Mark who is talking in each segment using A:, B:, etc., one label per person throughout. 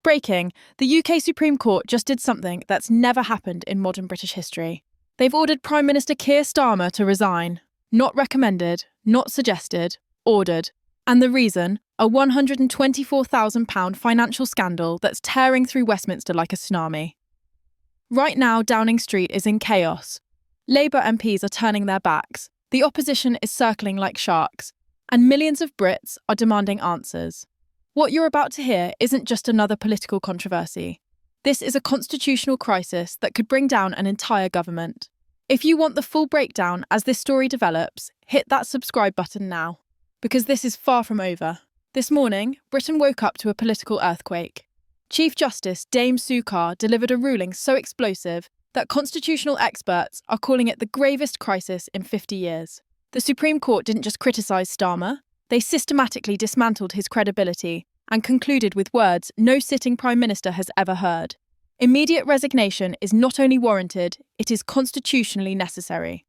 A: Breaking, the UK Supreme Court just did something that's never happened in modern British history. They've ordered Prime Minister Keir Starmer to resign. Not recommended, not suggested, ordered. And the reason? A £124,000 financial scandal that's tearing through Westminster like a tsunami. Right now, Downing Street is in chaos. Labour MPs are turning their backs, the opposition is circling like sharks, and millions of Brits are demanding answers. What you're about to hear isn't just another political controversy. This is a constitutional crisis that could bring down an entire government. If you want the full breakdown as this story develops, hit that subscribe button now, because this is far from over. This morning, Britain woke up to a political earthquake. Chief Justice Dame Sue Carr delivered a ruling so explosive that constitutional experts are calling it the gravest crisis in 50 years. The Supreme Court didn't just criticise Starmer, they systematically dismantled his credibility and concluded with words no sitting Prime Minister has ever heard. Immediate resignation is not only warranted, it is constitutionally necessary.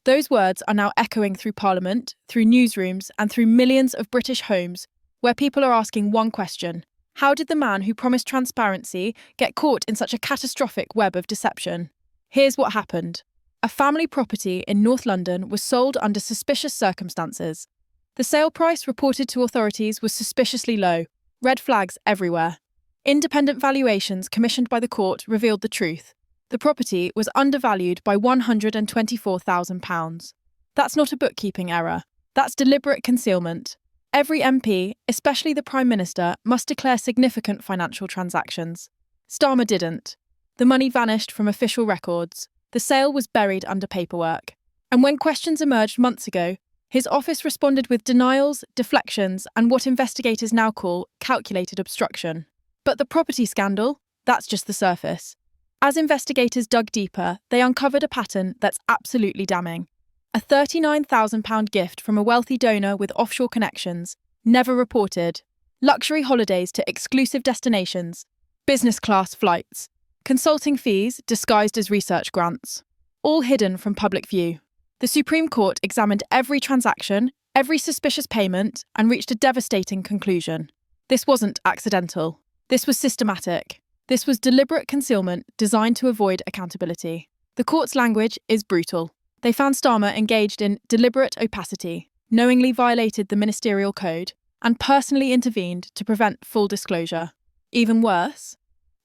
A: Those words are now echoing through Parliament, through newsrooms, and through millions of British homes, where people are asking one question: how did the man who promised transparency get caught in such a catastrophic web of deception? Here's what happened. A family property in North London was sold under suspicious circumstances. The sale price reported to authorities was suspiciously low, red flags everywhere. Independent valuations commissioned by the court revealed the truth. The property was undervalued by £124,000. That's not a bookkeeping error. That's deliberate concealment. Every MP, especially the Prime Minister, must declare significant financial transactions. Starmer didn't. The money vanished from official records. The sale was buried under paperwork. And when questions emerged months ago, his office responded with denials, deflections, and what investigators now call calculated obstruction. But the property scandal? That's just the surface. As investigators dug deeper, they uncovered a pattern that's absolutely damning. A £39,000 gift from a wealthy donor with offshore connections, never reported. Luxury holidays to exclusive destinations. Business class flights. Consulting fees disguised as research grants. All hidden from public view. The Supreme Court examined every transaction, every suspicious payment, and reached a devastating conclusion. This wasn't accidental. This was systematic. This was deliberate concealment designed to avoid accountability. The court's language is brutal. They found Starmer engaged in deliberate opacity, knowingly violated the ministerial code, and personally intervened to prevent full disclosure. Even worse,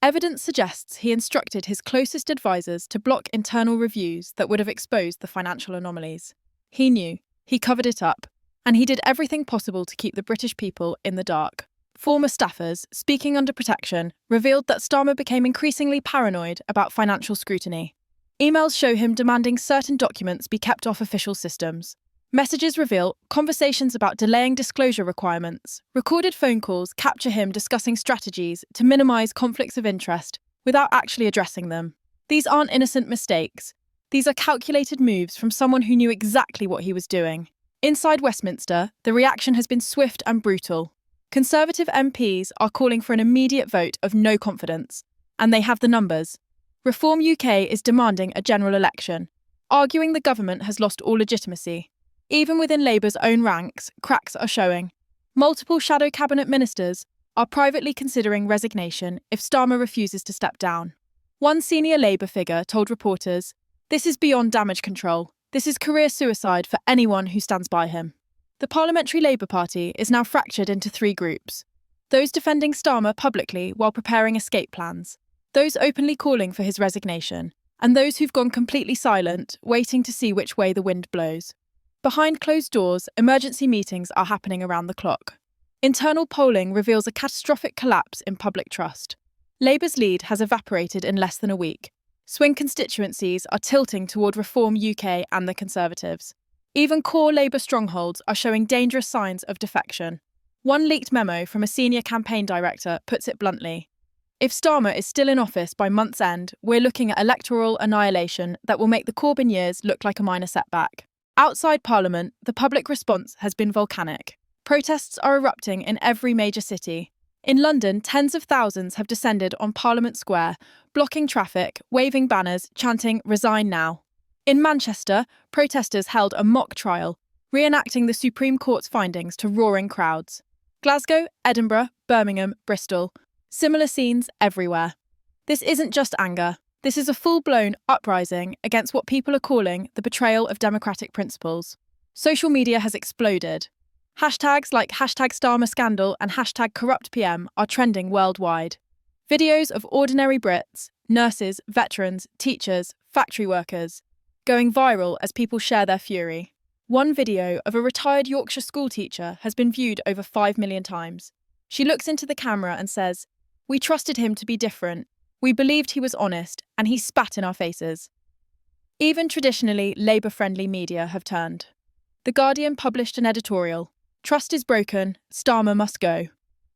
A: evidence suggests he instructed his closest advisors to block internal reviews that would have exposed the financial anomalies. He knew, he covered it up, and he did everything possible to keep the British people in the dark. Former staffers, speaking under protection, revealed that Starmer became increasingly paranoid about financial scrutiny. Emails show him demanding certain documents be kept off official systems. Messages reveal conversations about delaying disclosure requirements. Recorded phone calls capture him discussing strategies to minimise conflicts of interest without actually addressing them. These aren't innocent mistakes. These are calculated moves from someone who knew exactly what he was doing. Inside Westminster, the reaction has been swift and brutal. Conservative MPs are calling for an immediate vote of no confidence, and they have the numbers. Reform UK is demanding a general election, arguing the government has lost all legitimacy. Even within Labour's own ranks, cracks are showing. Multiple shadow cabinet ministers are privately considering resignation if Starmer refuses to step down. One senior Labour figure told reporters, "This is beyond damage control. This is career suicide for anyone who stands by him." The Parliamentary Labour Party is now fractured into three groups. Those defending Starmer publicly while preparing escape plans. Those openly calling for his resignation. And those who've gone completely silent, waiting to see which way the wind blows. Behind closed doors, emergency meetings are happening around the clock. Internal polling reveals a catastrophic collapse in public trust. Labour's lead has evaporated in less than a week. Swing constituencies are tilting toward Reform UK and the Conservatives. Even core Labour strongholds are showing dangerous signs of defection. One leaked memo from a senior campaign director puts it bluntly. If Starmer is still in office by month's end, we're looking at electoral annihilation that will make the Corbyn years look like a minor setback. Outside Parliament, the public response has been volcanic. Protests are erupting in every major city. In London, tens of thousands have descended on Parliament Square, blocking traffic, waving banners, chanting "Resign now." In Manchester, protesters held a mock trial, reenacting the Supreme Court's findings to roaring crowds. Glasgow, Edinburgh, Birmingham, Bristol, Similar scenes everywhere. This isn't just anger. This is a full-blown uprising against what people are calling the betrayal of democratic principles. Social media has exploded. Hashtags like #StarmerScandal and #CorruptPM are trending worldwide. Videos of ordinary Brits, nurses, veterans, teachers, factory workers, going viral as people share their fury. One video of a retired Yorkshire schoolteacher has been viewed over 5 million times. She looks into the camera and says, "We trusted him to be different. We believed he was honest, and he spat in our faces." Even traditionally Labour-friendly media have turned. The Guardian published an editorial, "Trust is broken, Starmer must go."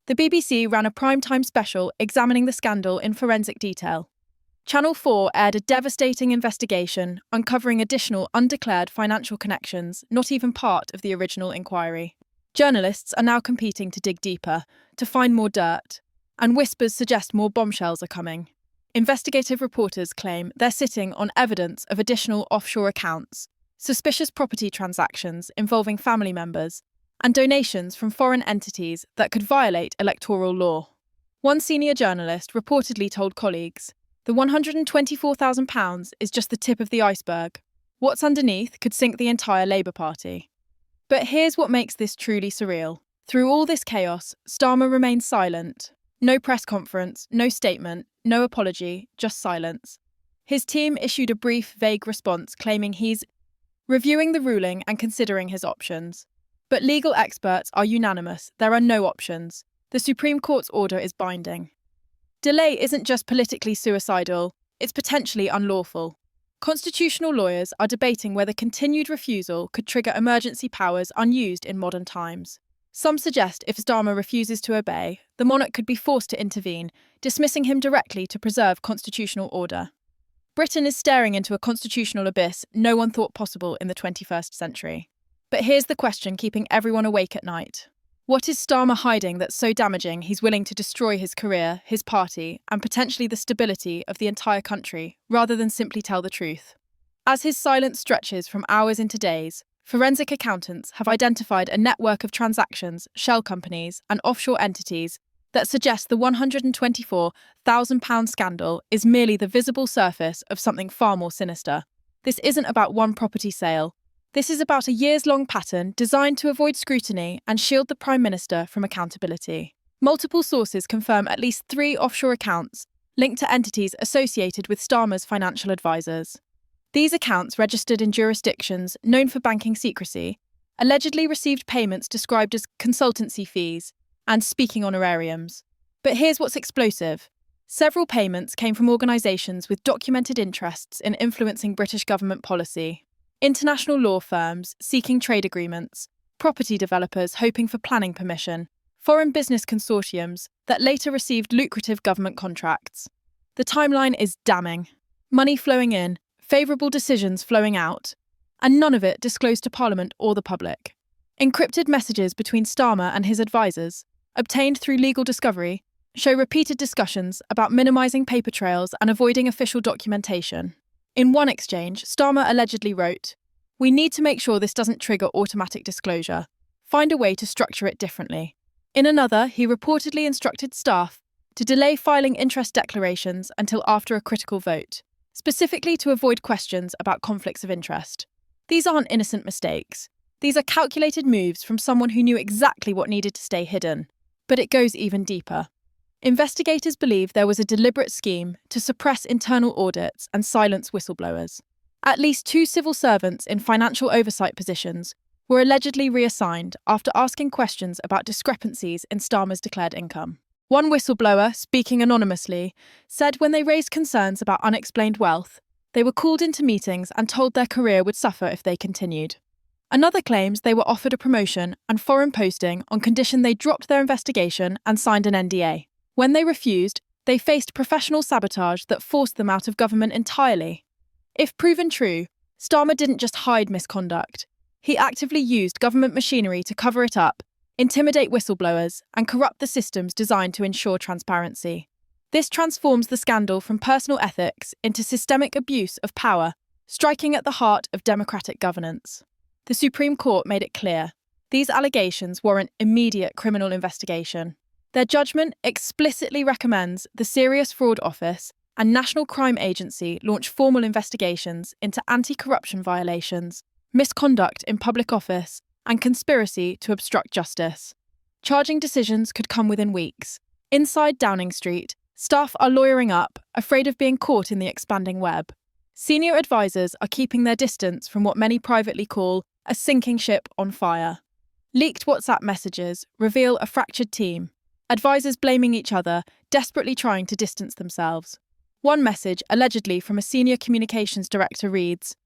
A: The BBC ran a primetime special examining the scandal in forensic detail. Channel 4 aired a devastating investigation uncovering additional undeclared financial connections not even part of the original inquiry. Journalists are now competing to dig deeper, to find more dirt, and whispers suggest more bombshells are coming. Investigative reporters claim they're sitting on evidence of additional offshore accounts, suspicious property transactions involving family members, and donations from foreign entities that could violate electoral law. One senior journalist reportedly told colleagues, "The £124,000 is just the tip of the iceberg. What's underneath could sink the entire Labour Party." But here's what makes this truly surreal. Through all this chaos, Starmer remains silent. No press conference, no statement, no apology, just silence. His team issued a brief, vague response claiming he's reviewing the ruling and considering his options. But legal experts are unanimous. There are no options. The Supreme Court's order is binding. Delay isn't just politically suicidal, it's potentially unlawful. Constitutional lawyers are debating whether continued refusal could trigger emergency powers unused in modern times. Some suggest if Starmer refuses to obey, the monarch could be forced to intervene, dismissing him directly to preserve constitutional order. Britain is staring into a constitutional abyss no one thought possible in the 21st century. But here's the question keeping everyone awake at night. What is Starmer hiding that's so damaging he's willing to destroy his career, his party, and potentially the stability of the entire country, rather than simply tell the truth? As his silence stretches from hours into days, forensic accountants have identified a network of transactions, shell companies, and offshore entities that suggest the £124,000 scandal is merely the visible surface of something far more sinister. This isn't about one property sale. This is about a years-long pattern designed to avoid scrutiny and shield the Prime Minister from accountability. Multiple sources confirm at least 3 offshore accounts linked to entities associated with Starmer's financial advisors. These accounts, registered in jurisdictions known for banking secrecy, allegedly received payments described as consultancy fees and speaking honorariums. But here's what's explosive. Several payments came from organisations with documented interests in influencing British government policy. International law firms seeking trade agreements, property developers hoping for planning permission, foreign business consortiums that later received lucrative government contracts. The timeline is damning. Money flowing in, favourable decisions flowing out, and none of it disclosed to Parliament or the public. Encrypted messages between Starmer and his advisors, obtained through legal discovery, show repeated discussions about minimising paper trails and avoiding official documentation. In one exchange, Starmer allegedly wrote, "We need to make sure this doesn't trigger automatic disclosure. Find a way to structure it differently." In another, he reportedly instructed staff to delay filing interest declarations until after a critical vote, specifically to avoid questions about conflicts of interest. These aren't innocent mistakes. These are calculated moves from someone who knew exactly what needed to stay hidden. But it goes even deeper. Investigators believe there was a deliberate scheme to suppress internal audits and silence whistleblowers. At least 2 civil servants in financial oversight positions were allegedly reassigned after asking questions about discrepancies in Starmer's declared income. One whistleblower, speaking anonymously, said when they raised concerns about unexplained wealth, they were called into meetings and told their career would suffer if they continued. Another claims they were offered a promotion and foreign posting on condition they dropped their investigation and signed an NDA. When they refused, they faced professional sabotage that forced them out of government entirely. If proven true, Starmer didn't just hide misconduct. He actively used government machinery to cover it up, intimidate whistleblowers, and corrupt the systems designed to ensure transparency. This transforms the scandal from personal ethics into systemic abuse of power, striking at the heart of democratic governance. The Supreme Court made it clear. These allegations warrant immediate criminal investigation. Their judgment explicitly recommends the Serious Fraud Office and National Crime Agency launch formal investigations into anti-corruption violations, misconduct in public office, and conspiracy to obstruct justice. Charging decisions could come within weeks. Inside Downing Street, staff are lawyering up, afraid of being caught in the expanding web. Senior advisors are keeping their distance from what many privately call a sinking ship on fire. Leaked WhatsApp messages reveal a fractured team, advisors blaming each other, desperately trying to distance themselves. One message, allegedly from a senior communications director, reads,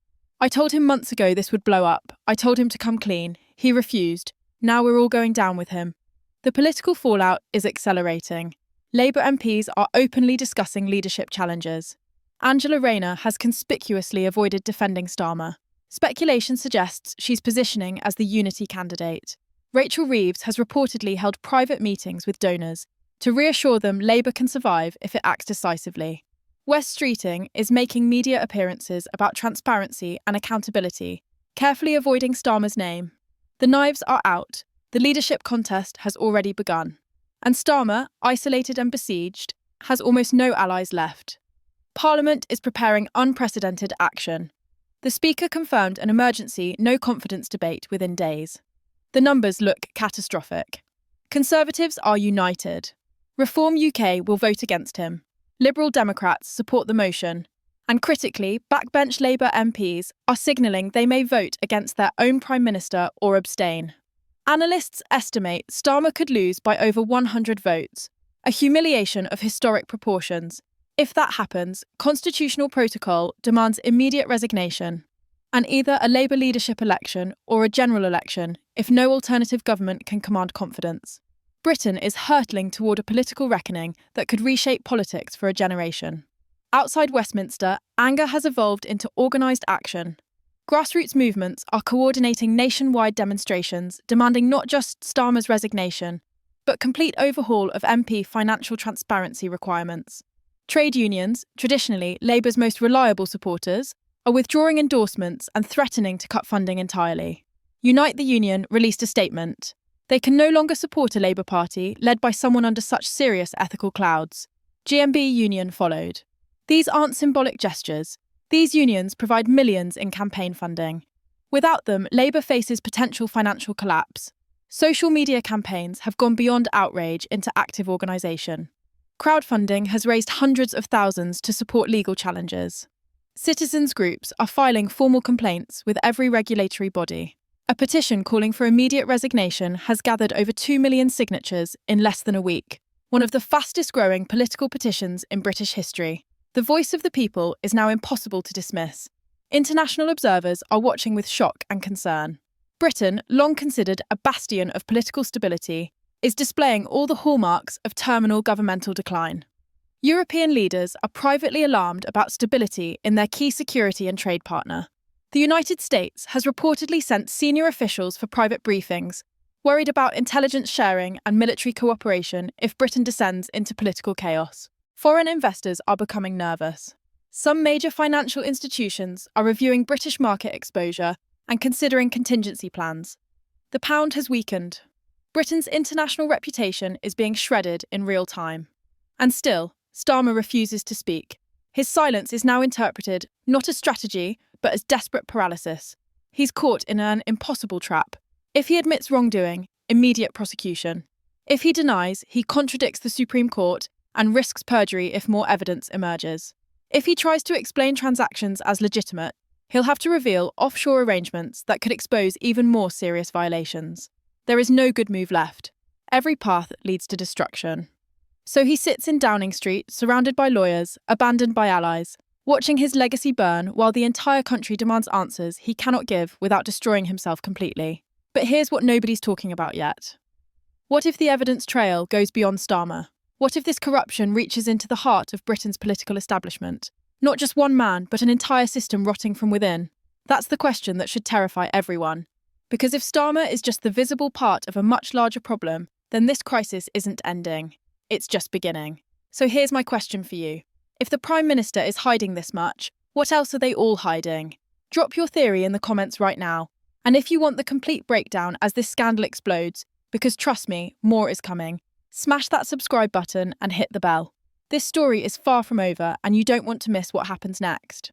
A: "I told him months ago this would blow up. I told him to come clean. He refused. Now we're all going down with him." The political fallout is accelerating. Labour MPs are openly discussing leadership challenges. Angela Rayner has conspicuously avoided defending Starmer. Speculation suggests she's positioning as the unity candidate. Rachel Reeves has reportedly held private meetings with donors to reassure them Labour can survive if it acts decisively. Wes Streeting is making media appearances about transparency and accountability, carefully avoiding Starmer's name. The knives are out. The leadership contest has already begun. And Starmer, isolated and besieged, has almost no allies left. Parliament is preparing unprecedented action. The Speaker confirmed an emergency no-confidence debate within days. The numbers look catastrophic. Conservatives are united. Reform UK will vote against him. Liberal Democrats support the motion. And critically, backbench Labour MPs are signalling they may vote against their own Prime Minister or abstain. Analysts estimate Starmer could lose by over 100 votes, a humiliation of historic proportions. If that happens, constitutional protocol demands immediate resignation, and either a Labour leadership election or a general election if no alternative government can command confidence. Britain is hurtling toward a political reckoning that could reshape politics for a generation. Outside Westminster, anger has evolved into organised action. Grassroots movements are coordinating nationwide demonstrations demanding not just Starmer's resignation, but complete overhaul of MP financial transparency requirements. Trade unions, traditionally Labour's most reliable supporters, are withdrawing endorsements and threatening to cut funding entirely. Unite the Union released a statement. They can no longer support a Labour Party led by someone under such serious ethical clouds. GMB Union followed. These aren't symbolic gestures. These unions provide millions in campaign funding. Without them, Labour faces potential financial collapse. Social media campaigns have gone beyond outrage into active organisation. Crowdfunding has raised hundreds of thousands to support legal challenges. Citizens' groups are filing formal complaints with every regulatory body. A petition calling for immediate resignation has gathered over 2 million signatures in less than a week, one of the fastest-growing political petitions in British history. The voice of the people is now impossible to dismiss. International observers are watching with shock and concern. Britain, long considered a bastion of political stability, is displaying all the hallmarks of terminal governmental decline. European leaders are privately alarmed about stability in their key security and trade partner. The United States has reportedly sent senior officials for private briefings, worried about intelligence sharing and military cooperation if Britain descends into political chaos. Foreign investors are becoming nervous. Some major financial institutions are reviewing British market exposure and considering contingency plans. The pound has weakened. Britain's international reputation is being shredded in real time. And still, Starmer refuses to speak. His silence is now interpreted not as strategy, but as desperate paralysis. He's caught in an impossible trap. If he admits wrongdoing, immediate prosecution. If he denies, he contradicts the Supreme Court and risks perjury if more evidence emerges. If he tries to explain transactions as legitimate, he'll have to reveal offshore arrangements that could expose even more serious violations. There is no good move left. Every path leads to destruction. So he sits in Downing Street, surrounded by lawyers, abandoned by allies, watching his legacy burn while the entire country demands answers he cannot give without destroying himself completely. But here's what nobody's talking about yet. What if the evidence trail goes beyond Starmer? What if this corruption reaches into the heart of Britain's political establishment? Not just one man, but an entire system rotting from within. That's the question that should terrify everyone. Because if Starmer is just the visible part of a much larger problem, then this crisis isn't ending. It's just beginning. So here's my question for you. If the Prime Minister is hiding this much, what else are they all hiding? Drop your theory in the comments right now. And if you want the complete breakdown as this scandal explodes, because trust me, more is coming, Smash that subscribe button and hit the bell. This story is far from over, and you don't want to miss what happens next.